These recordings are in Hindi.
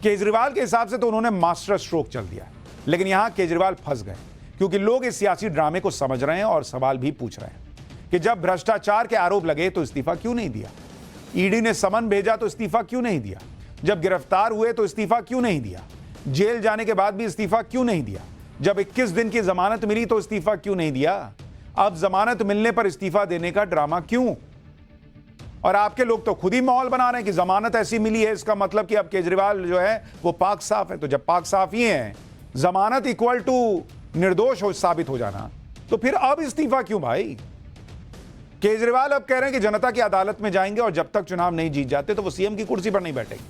केजरीवाल के हिसाब से तो उन्होंने मास्टर स्ट्रोक चल दिया, लेकिन यहां केजरीवाल फंस गए क्योंकि लोग इस सियासी ड्रामे को समझ रहे हैं और सवाल भी पूछ रहे हैं कि जब भ्रष्टाचार के आरोप लगे तो इस्तीफा क्यों नहीं दिया, ईडी ने समन भेजा तो इस्तीफा क्यों नहीं दिया, जब गिरफ्तार हुए तो इस्तीफा क्यों नहीं दिया, जेल जाने के बाद भी इस्तीफा क्यों नहीं दिया, जब 21 दिन की जमानत मिली तो इस्तीफा क्यों नहीं दिया, अब जमानत मिलने पर इस्तीफा देने का ड्रामा क्यों। और आपके लोग तो खुद ही माहौल बना रहे हैं कि जमानत ऐसी मिली है, इसका मतलब कि अब केजरीवाल जो है वो पाक साफ है। तो जब पाक साफ ही है, जमानत इक्वल टू निर्दोष साबित हो जाना, तो फिर अब इस्तीफा क्यों भाई। केजरीवाल अब कह रहे हैं कि जनता की अदालत में जाएंगे और जब तक चुनाव नहीं जीत जाते तो वो सीएम की कुर्सी पर नहीं बैठेंगे।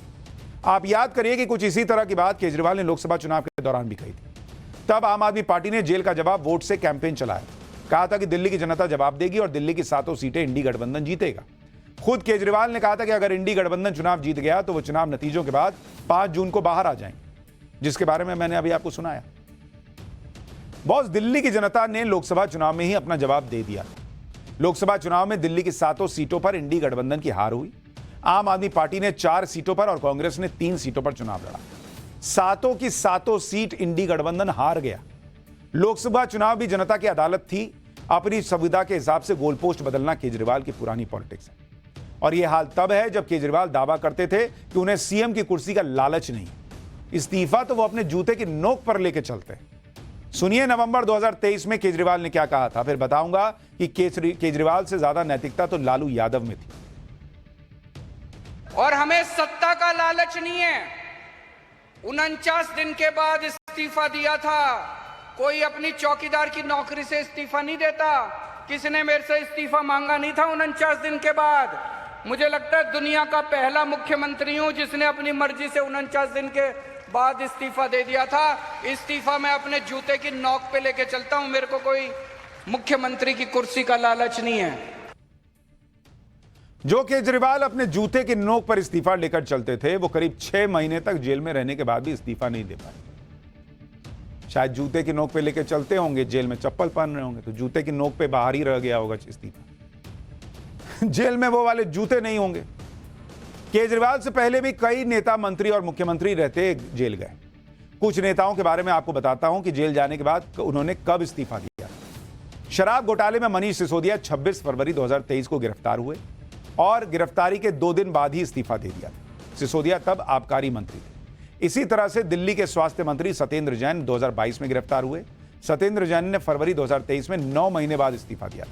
आप याद करिए कि कुछ इसी तरह की बात केजरीवाल ने लोकसभा चुनाव के दौरान भी कही थी। तब आम आदमी पार्टी ने जेल का जवाब वोट से कैंपेन चलाया, कहा था कि दिल्ली की जनता जवाब देगी और दिल्ली की 7 सीटें इंडी गठबंधन जीतेगा। खुद केजरीवाल ने कहा था कि अगर इंडी गठबंधन चुनाव जीत गया तो वो चुनाव नतीजों के बाद 5 जून को बाहर आ जाएंगे, जिसके बारे में मैंने अभी आपको सुनाया। बॉस, दिल्ली की जनता ने लोकसभा चुनाव में ही अपना जवाब दे दिया। लोकसभा चुनाव में दिल्ली की 7 सीटों पर इंडी गठबंधन की हार हुई। आम आदमी पार्टी ने 4 सीटों पर और कांग्रेस ने 3 सीटों पर चुनाव लड़ा। 7 की 7 सीट इंडी गठबंधन हार गया। लोकसभा चुनाव भी जनता की अदालत थी। अपनी सुविधा के हिसाब से गोल पोस्ट बदलना केजरीवाल की पुरानी पॉलिटिक्स है। और यह हाल तब है जब केजरीवाल दावा करते थे कि उन्हें सीएम की कुर्सी का लालच नहीं, इस्तीफा तो वो अपने जूते की नोक पर लेके चलते। सुनिए नवंबर 2023 में केजरीवाल ने क्या कहा था, फिर बताऊंगा कि केजरीवाल से ज्यादा नैतिकता तो लालू यादव में थी। और हमें सत्ता का लालच नहीं है। 49 दिन के बाद इस्तीफा दिया था। कोई अपनी चौकीदार की नौकरी से इस्तीफा नहीं देता। किसी ने मेरे से इस्तीफा मांगा नहीं था 49 दिन के बाद। मुझे लगता है दुनिया का पहला मुख्यमंत्री हूं जिसने अपनी मर्जी से 49 दिन के बाद इस्तीफा दे दिया था। इस्तीफा मैं अपने जूते की नोक पे लेके चलता हूं। मेरे को कोई मुख्यमंत्री की कुर्सी का लालच नहीं है। जो केजरीवाल अपने जूते की नोक पर इस्तीफा लेकर चलते थे, वो करीब 6 महीने तक जेल में रहने के बाद भी इस्तीफा नहीं दे पाए। शायद जूते की नोक पे लेकर चलते होंगे, जेल में चप्पल पहन रहे होंगे, तो जूते की नोक पे बाहर ही रह गया होगा इस्तीफा। जेल में वो वाले जूते नहीं होंगे। केजरीवाल से पहले भी कई नेता, मंत्री और मुख्यमंत्री रहते जेल गए। कुछ नेताओं के बारे में आपको बताता हूं कि जेल जाने के बाद उन्होंने कब इस्तीफा दिया। शराब घोटाले में मनीष सिसोदिया 26 फरवरी 2023 को गिरफ्तार हुए और गिरफ्तारी के 2 दिन बाद ही इस्तीफा दे दिया। सिसोदिया तब आबकारी मंत्री थे। इसी तरह से दिल्ली के स्वास्थ्य मंत्री सत्येंद्र जैन 2022 में गिरफ्तार हुए। सत्येंद्र जैन ने फरवरी 2023 में 9 महीने बाद इस्तीफा दिया।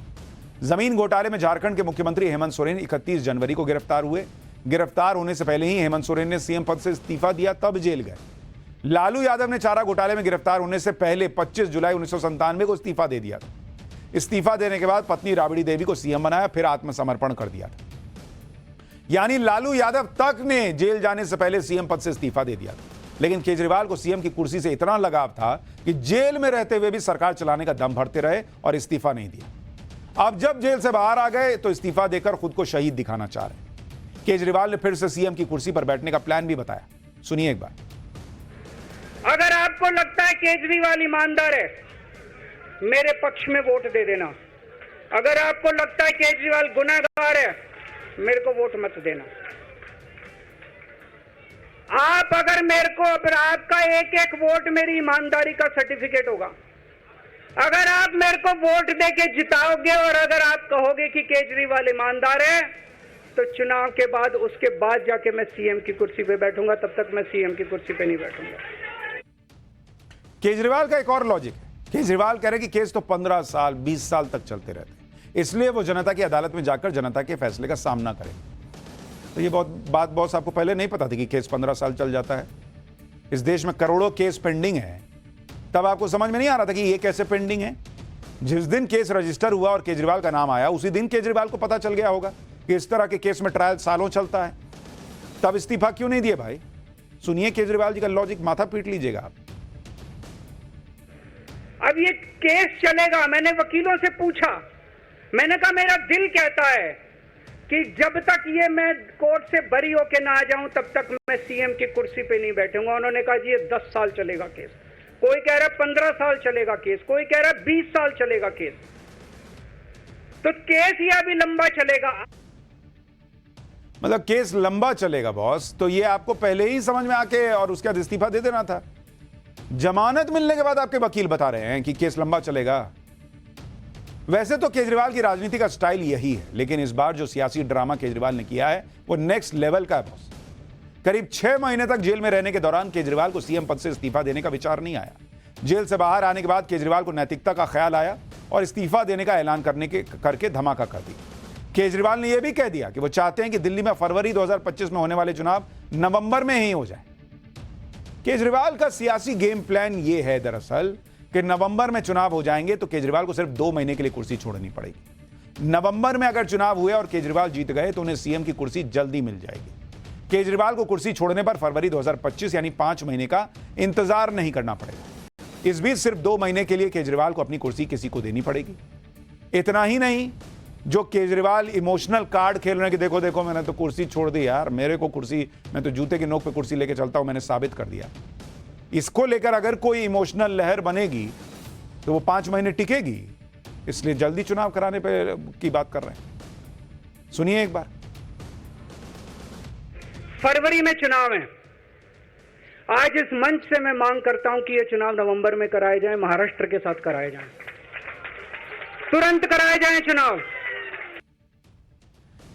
जमीन घोटाले में झारखंड के मुख्यमंत्री हेमंत सोरेन 31 जनवरी को गिरफ्तार हुए। गिरफ्तार होने से पहले ही हेमंत सोरेन ने सीएम पद से इस्तीफा दिया, तब जेल गए। लालू यादव ने चारा घोटाले में गिरफ्तार होने से पहले 25 जुलाई 1997 को इस्तीफा दे दिया था। इस्तीफा देने के बाद पत्नी राबड़ी देवी को सीएम बनाया, फिर आत्मसमर्पण कर दिया था। यानी लालू यादव तक ने जेल जाने से पहले सीएम पद से इस्तीफा दे दिया था। लेकिन केजरीवाल को सीएम की कुर्सी से इतना लगाव था कि जेल में रहते हुए भी सरकार चलाने का दम भरते रहे और इस्तीफा नहीं दिया। अब जब जेल से बाहर आ गए तो इस्तीफा देकर खुद को शहीद दिखाना चाह रहे। केजरीवाल ने फिर से सीएम की कुर्सी पर बैठने का प्लान भी बताया। सुनिए एक बार। अगर आपको लगता है केजरीवाल ईमानदार है, मेरे पक्ष में वोट दे देना। अगर आपको लगता है केजरीवाल गुनहगार है, मेरे को वोट मत देना। आप अगर मेरे को, अगर आपका एक एक वोट मेरी ईमानदारी का सर्टिफिकेट होगा। अगर आप मेरे को वोट देके जिताओगे और अगर आप कहोगे कि केजरीवाल ईमानदार है, तो चुनाव के बाद, उसके बाद जाके मैं सीएम की कुर्सी पे बैठूंगा। तब तक मैं सीएम की कुर्सी पे नहीं बैठूंगा। केजरीवाल का एक और लॉजिक है। केजरीवाल कह रहे हैं कि केस तो 15 साल 20 साल तक चलते रहते हैं, इसलिए वो जनता की अदालत में जाकर जनता के फैसले का सामना करें। तो ये बात बॉस आपको पहले नहीं पता थी कि केस 15 साल चल जाता है। इस देश में करोड़ों केस पेंडिंग है, तब आपको समझ में नहीं आ रहा था कि ये कैसे पेंडिंग है। जिस दिन केस रजिस्टर हुआ और केजरीवाल का नाम आया, उसी दिन केजरीवाल को पता चल गया होगा कि इस तरह के केस में ट्रायल सालों चलता है। तब इस्तीफा क्यों नहीं दिए भाई? सुनिए केजरीवाल जी का लॉजिक, माथा पीट लीजिएगा आप। अब ये केस चलेगा। मैंने वकीलों से पूछा, मैंने कहा मेरा दिल कहता है कि जब तक ये मैं कोर्ट से बरी होके ना आ जाऊं तब तक मैं सीएम की कुर्सी पे नहीं बैठूंगा। उन्होंने कहा जी ये 10 साल चलेगा केस, कोई कह रहा है 15 साल चलेगा केस, कोई कह रहा है 20 साल चलेगा केस। तो केस ये अभी लंबा चलेगा। मतलब केस लंबा चलेगा बॉस, तो ये आपको पहले ही समझ में आके और उसके बाद इस्तीफा दे देना था। जमानत मिलने के बाद आपके वकील बता रहे हैं कि केस लंबा चलेगा। वैसे तो केजरीवाल की राजनीति का स्टाइल यही है, लेकिन इस बार जो सियासी ड्रामा केजरीवाल ने किया है वो नेक्स्ट लेवल का है बॉस। करीब 6 महीने तक जेल में रहने के दौरान केजरीवाल को सीएम पद से इस्तीफा देने का विचार नहीं आया। जेल से बाहर आने के बाद केजरीवाल को नैतिकता का ख्याल आया और इस्तीफा देने का ऐलान करके धमाका कर दिया। केजरीवाल ने यह भी कह दिया कि वो चाहते हैं कि दिल्ली में फरवरी 2025 में होने वाले चुनाव नवंबर में ही हो जाए। केजरीवाल का सियासी गेम प्लान यह है दरअसल कि नवंबर में चुनाव हो जाएंगे तो केजरीवाल को सिर्फ 2 महीने के लिए कुर्सी छोड़नी पड़ेगी। नवंबर में अगर चुनाव हुए और केजरीवाल जीत गए तो उन्हें सीएम की कुर्सी जल्दी मिल जाएगी। केजरीवाल को कुर्सी छोड़ने पर फरवरी 2025 यानी 5 महीने का इंतजार नहीं करना पड़ेगा। इस बीच सिर्फ 2 महीने के लिए केजरीवाल को अपनी कुर्सी किसी को देनी पड़ेगी। इतना ही नहीं, जो केजरीवाल इमोशनल कार्ड खेल रहे हैं कि देखो देखो मैंने तो कुर्सी छोड़ दी यार, मेरे को कुर्सी, मैं तो जूते की नोक पे कुर्सी लेके चलता हूं, मैंने साबित कर दिया। इसको लेकर अगर कोई इमोशनल लहर बनेगी तो वो 5 महीने टिकेगी, इसलिए जल्दी चुनाव कराने पे की बात कर रहे हैं। सुनिए एक बार। फरवरी में चुनाव है। आज इस मंच से मैं मांग करता हूं कि ये चुनाव नवंबर में कराए जाएं, महाराष्ट्र के साथ कराए जाएं, तुरंत कराए जाएं चुनाव।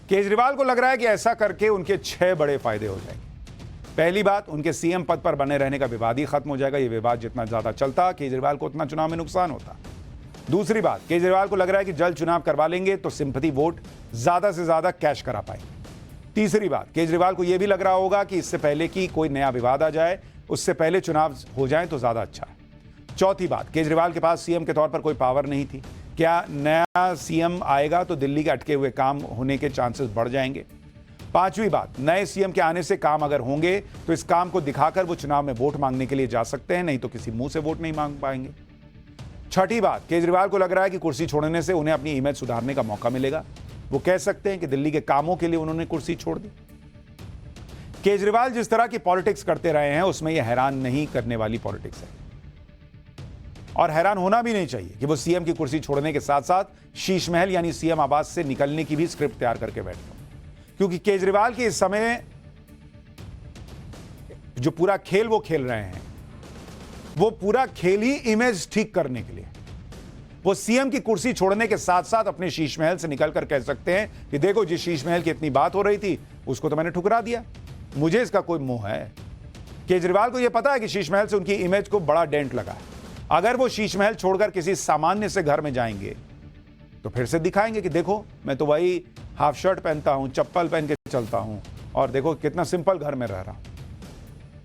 केजरीवाल को लग रहा है कि ऐसा करके उनके 6 बड़े फायदे हो जाएंगे। पहली बात, उनके सीएम पद पर बने रहने का विवाद ही खत्म हो जाएगा। यह विवाद जितना ज्यादा चलता, केजरीवाल को उतना चुनाव में नुकसान होता। दूसरी बात, केजरीवाल को लग रहा है कि जल्द चुनाव करवा लेंगे तो सिंपैथी वोट ज्यादा से ज्यादा कैश करा पाएंगे। तीसरी बात, केजरीवाल को यह भी लग रहा होगा कि इससे पहले कि कोई नया विवाद आ जाए, उससे पहले चुनाव हो जाए तो ज्यादा अच्छा है। चौथी बात, केजरीवाल के पास सीएम के तौर पर कोई पावर नहीं थी। क्या नया सीएम आएगा तो दिल्ली के अटके हुए काम होने के चांसेस बढ़ जाएंगे। पांचवी बात, नए सीएम के आने से काम अगर होंगे तो इस काम को दिखाकर वो चुनाव में वोट मांगने के लिए जा सकते हैं, नहीं तो किसी मुंह से वोट नहीं मांग पाएंगे। छठी बात, केजरीवाल को लग रहा है कि कुर्सी छोड़ने से उन्हें अपनी इमेज सुधारने का मौका मिलेगा। वो कह सकते हैं कि दिल्ली के कामों के लिए उन्होंने कुर्सी छोड़ दी। केजरीवाल जिस तरह की पॉलिटिक्स करते रहे हैं उसमें यह हैरान नहीं करने वाली पॉलिटिक्स है, और हैरान होना भी नहीं चाहिए कि वो सीएम की कुर्सी छोड़ने के साथ साथ शीश महल यानी सीएम आवास से निकलने की भी स्क्रिप्ट तैयार करके बैठते हैं। क्योंकि केजरीवाल के इस समय जो पूरा खेल वो खेल रहे हैं, वो पूरा खेल ही इमेज ठीक करने के लिए। वो सीएम की कुर्सी छोड़ने के साथ साथ अपने शीश महल से निकलकर कह सकते हैं कि देखो जिस शीश महल की इतनी बात हो रही थी उसको तो मैंने ठुकरा दिया, मुझे इसका कोई मोह है। केजरीवाल को यह पता है कि शीश महल से उनकी इमेज को बड़ा डेंट लगा है। अगर वो शीश महल छोड़कर किसी सामान्य से घर में जाएंगे तो फिर से दिखाएंगे कि देखो मैं तो वही हाफ शर्ट पहनता हूं, चप्पल पहन के चलता हूं, और देखो कितना सिंपल घर में रह रहा हूं,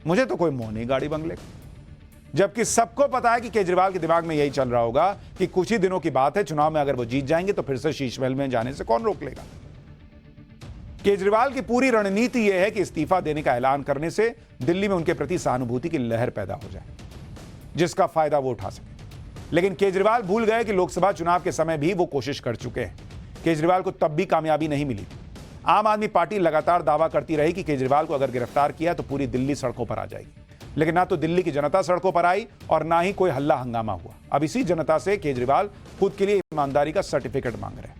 मुझे तो कोई मोह नहीं गाड़ी बंगले। जबकि सबको पता है कि केजरीवाल के दिमाग में यही चल रहा होगा कि कुछ ही दिनों की बात है, चुनाव में अगर वो जीत जाएंगे तो फिर से शीश महल में जाने से कौन रोक लेगा। केजरीवाल की पूरी रणनीति यह है कि इस्तीफा देने का ऐलान करने से दिल्ली में उनके प्रति सहानुभूति की लहर पैदा हो जाए, जिसका फायदा वो उठा सके। लेकिन केजरीवाल भूल गए कि लोकसभा चुनाव के समय भी वो कोशिश कर चुके हैं। केजरीवाल को तब भी कामयाबी नहीं मिली। आम आदमी पार्टी लगातार दावा करती रही कि केजरीवाल को अगर गिरफ्तार किया तो पूरी दिल्ली सड़कों पर आ जाएगी, लेकिन ना तो दिल्ली की जनता सड़कों पर आई और ना ही कोई हल्ला हंगामा हुआ। अब इसी जनता से केजरीवाल खुद के लिए ईमानदारी का सर्टिफिकेट मांग रहे हैं।